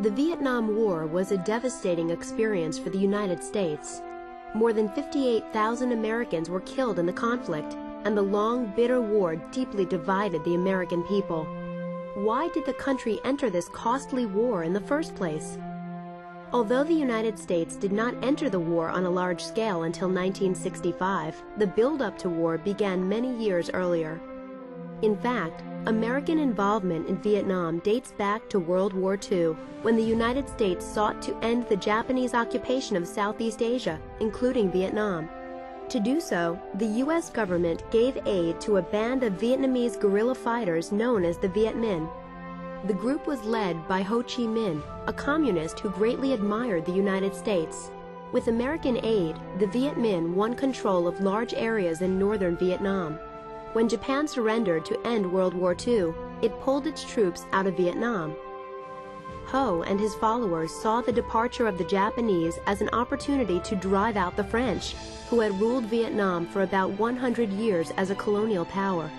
The Vietnam War was a devastating experience for the United States. More than 58,000 Americans were killed in the conflict, and the long, bitter war deeply divided the American people. Why did the country enter this costly war in the first place? Although the United States did not enter the war on a large scale until 1965, the build-up to war began many years earlier. In fact, American involvement in Vietnam dates back to World War II, when the United States sought to end the Japanese occupation of Southeast Asia, including Vietnam. To do so, the U.S. government gave aid to a band of Vietnamese guerrilla fighters known as the Viet Minh. The group was led by Ho Chi Minh, a communist who greatly admired the United States. With American aid, the Viet Minh won control of large areas in northern Vietnam. When Japan surrendered to end World War II, it pulled its troops out of Vietnam. Ho and his followers saw the departure of the Japanese as an opportunity to drive out the French, who had ruled Vietnam for about 100 years as a colonial power.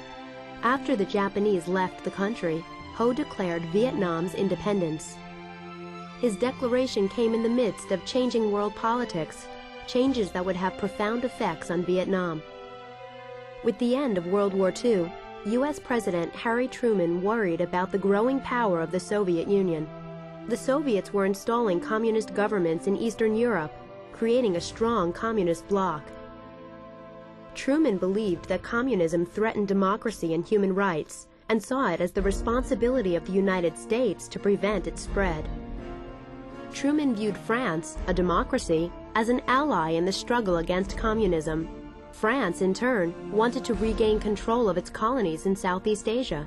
After the Japanese left the country, Ho declared Vietnam's independence. His declaration came in the midst of changing world politics, changes that would have profound effects on Vietnam. With the end of World War II, U.S. President Harry Truman worried about the growing power of the Soviet Union. The Soviets were installing communist governments in Eastern Europe, creating a strong communist bloc. Truman believed that communism threatened democracy and human rights, and saw it as the responsibility of the United States to prevent its spread. Truman viewed France, a democracy, as an ally in the struggle against communism. France, in turn, wanted to regain control of its colonies in Southeast Asia.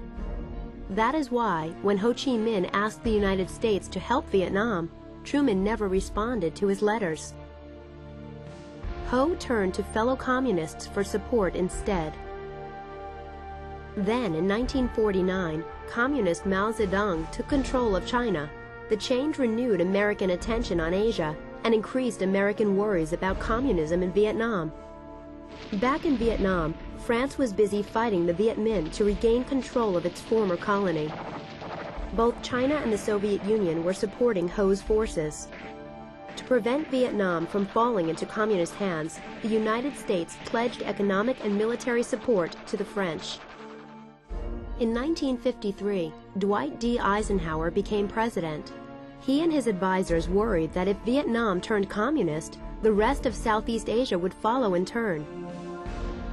That is why, when Ho Chi Minh asked the United States to help Vietnam, Truman never responded to his letters. Ho turned to fellow communists for support instead. Then, in 1949, Communist Mao Zedong took control of China. The change renewed American attention on Asia and increased American worries about communism in Vietnam. Back in Vietnam, France was busy fighting the Viet Minh to regain control of its former colony. Both China and the Soviet Union were supporting Ho's forces. To prevent Vietnam from falling into communist hands, the United States pledged economic and military support to the French. In 1953, Dwight D. Eisenhower became president. He and his advisors worried that if Vietnam turned communist, the rest of Southeast Asia would follow in turn.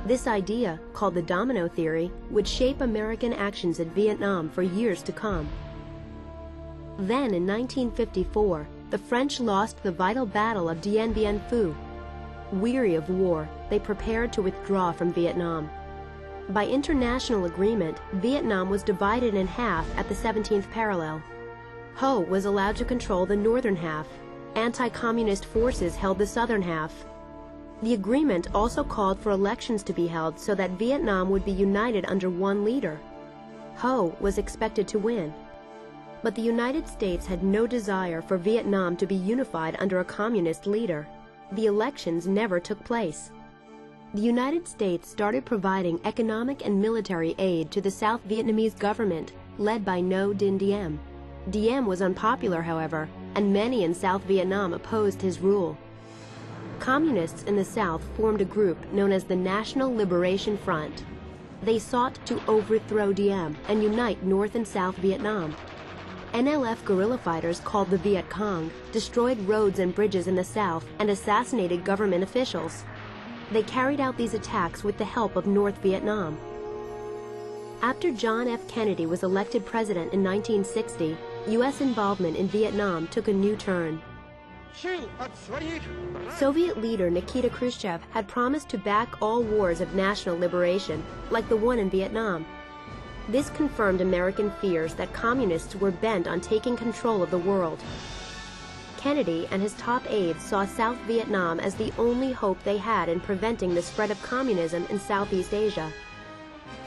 This idea, called the domino theory, would shape American actions in Vietnam for years to come. Then, in 1954, the French lost the vital battle of Dien Bien Phu. Weary of war, they prepared to withdraw from Vietnam. By international agreement, Vietnam was divided in half at the 17th parallel. Ho was allowed to control the northern half. Anti-communist forces held the southern half. The agreement also called for elections to be held so that Vietnam would be united under one leader. Ho was expected to win. But the United States had no desire for Vietnam to be unified under a communist leader. The elections never took place. The United States started providing economic and military aid to the South Vietnamese government, led by Ngo Dinh Diem. Diem was unpopular, however, and many in South Vietnam opposed his rule. Communists in the South formed a group known as the National Liberation Front. They sought to overthrow Diem and unite North and South Vietnam. NLF guerrilla fighters called the Viet Cong destroyed roads and bridges in the South and assassinated government officials. They carried out these attacks with the help of North Vietnam. After John F. Kennedy was elected president in 1960, U.S. involvement in Vietnam took a new turn. Soviet leader Nikita Khrushchev had promised to back all wars of national liberation, like the one in Vietnam. This confirmed American fears that communists were bent on taking control of the world. Kennedy and his top aides saw South Vietnam as the only hope they had in preventing the spread of communism in Southeast Asia.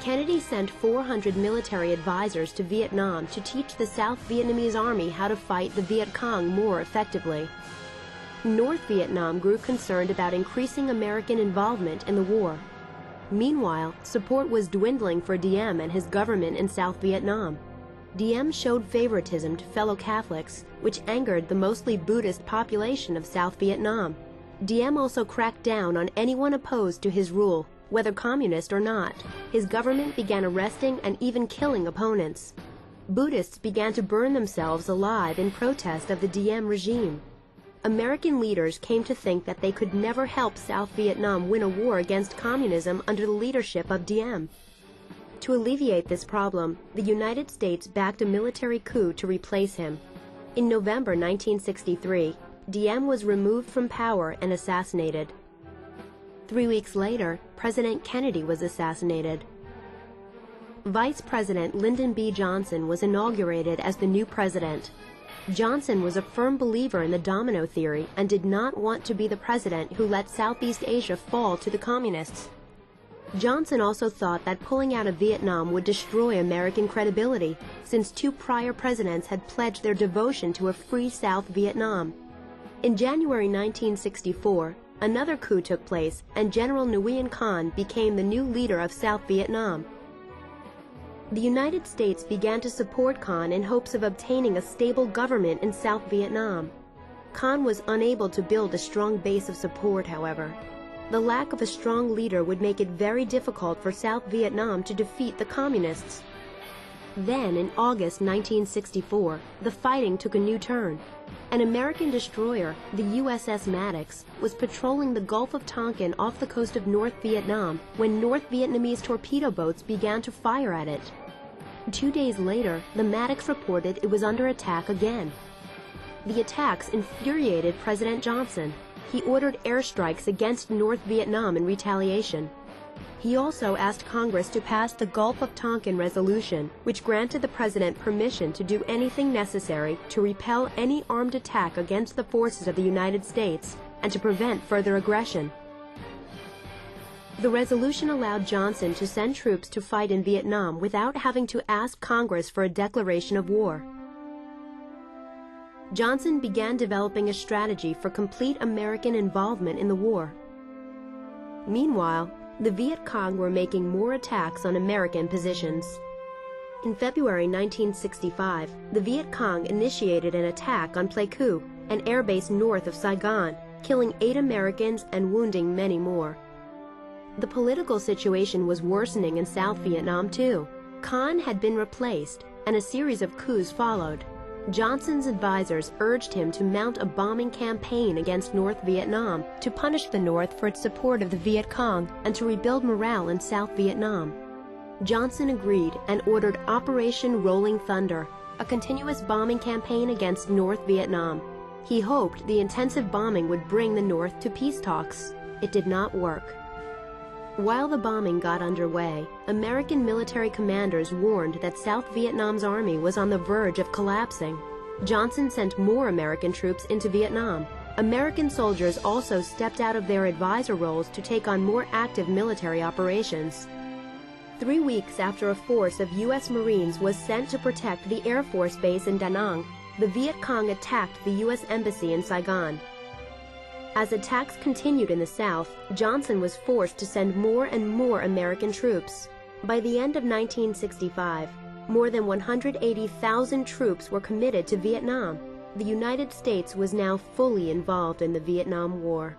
Kennedy sent 400 military advisors to Vietnam to teach the South Vietnamese army how to fight the Viet Cong more effectively. North Vietnam grew concerned about increasing American involvement in the war. Meanwhile, support was dwindling for Diem and his government in South Vietnam. Diem showed favoritism to fellow Catholics, which angered the mostly Buddhist population of South Vietnam. Diem also cracked down on anyone opposed to his rule, whether communist or not. His government began arresting and even killing opponents. Buddhists began to burn themselves alive in protest of the Diem regime. American leaders came to think that they could never help South Vietnam win a war against communism under the leadership of Diem. To alleviate this problem, the United States backed a military coup to replace him. In November 1963, Diem was removed from power and assassinated. 3 weeks later, President Kennedy was assassinated. Vice President Lyndon B. Johnson was inaugurated as the new president. Johnson was a firm believer in the domino theory and did not want to be the president who let Southeast Asia fall to the communists. Johnson also thought that pulling out of Vietnam would destroy American credibility, since 2 prior presidents had pledged their devotion to a free South Vietnam. In January 1964, another coup took place, and General Nguyen Khanh became the new leader of South Vietnam. The United States began to support Khanh in hopes of obtaining a stable government in South Vietnam. Khanh was unable to build a strong base of support, however. The lack of a strong leader would make it very difficult for South Vietnam to defeat the communists. Then, in August 1964, the fighting took a new turn. An American destroyer, the USS Maddox, was patrolling the Gulf of Tonkin off the coast of North Vietnam when North Vietnamese torpedo boats began to fire at it. 2 days later, the Maddox reported it was under attack again. The attacks infuriated President Johnson. He ordered airstrikes against North Vietnam in retaliation. He also asked Congress to pass the Gulf of Tonkin Resolution, which granted the president permission to do anything necessary to repel any armed attack against the forces of the United States and to prevent further aggression. The resolution allowed Johnson to send troops to fight in Vietnam without having to ask Congress for a declaration of war. Johnson began developing a strategy for complete American involvement in the war. Meanwhile, the Viet Cong were making more attacks on American positions. In February 1965, the Viet Cong initiated an attack on Pleiku, an airbase north of Saigon, killing 8 Americans and wounding many more. The political situation was worsening in South Vietnam too. Khanh had been replaced, and a series of coups followed. Johnson's advisors urged him to mount a bombing campaign against North Vietnam to punish the North for its support of the Viet Cong and to rebuild morale in South Vietnam. Johnson agreed and ordered Operation Rolling Thunder, a continuous bombing campaign against North Vietnam. He hoped the intensive bombing would bring the North to peace talks. It did not work. While the bombing got underway, American military commanders warned that South Vietnam's army was on the verge of collapsing. Johnson sent more American troops into Vietnam. American soldiers also stepped out of their advisor roles to take on more active military operations. 3 weeks after a force of U.S. Marines was sent to protect the Air Force Base in Da Nang, the Viet Cong attacked the U.S. Embassy in Saigon. As attacks continued in the South, Johnson was forced to send more and more American troops. By the end of 1965, more than 180,000 troops were committed to Vietnam. The United States was now fully involved in the Vietnam War.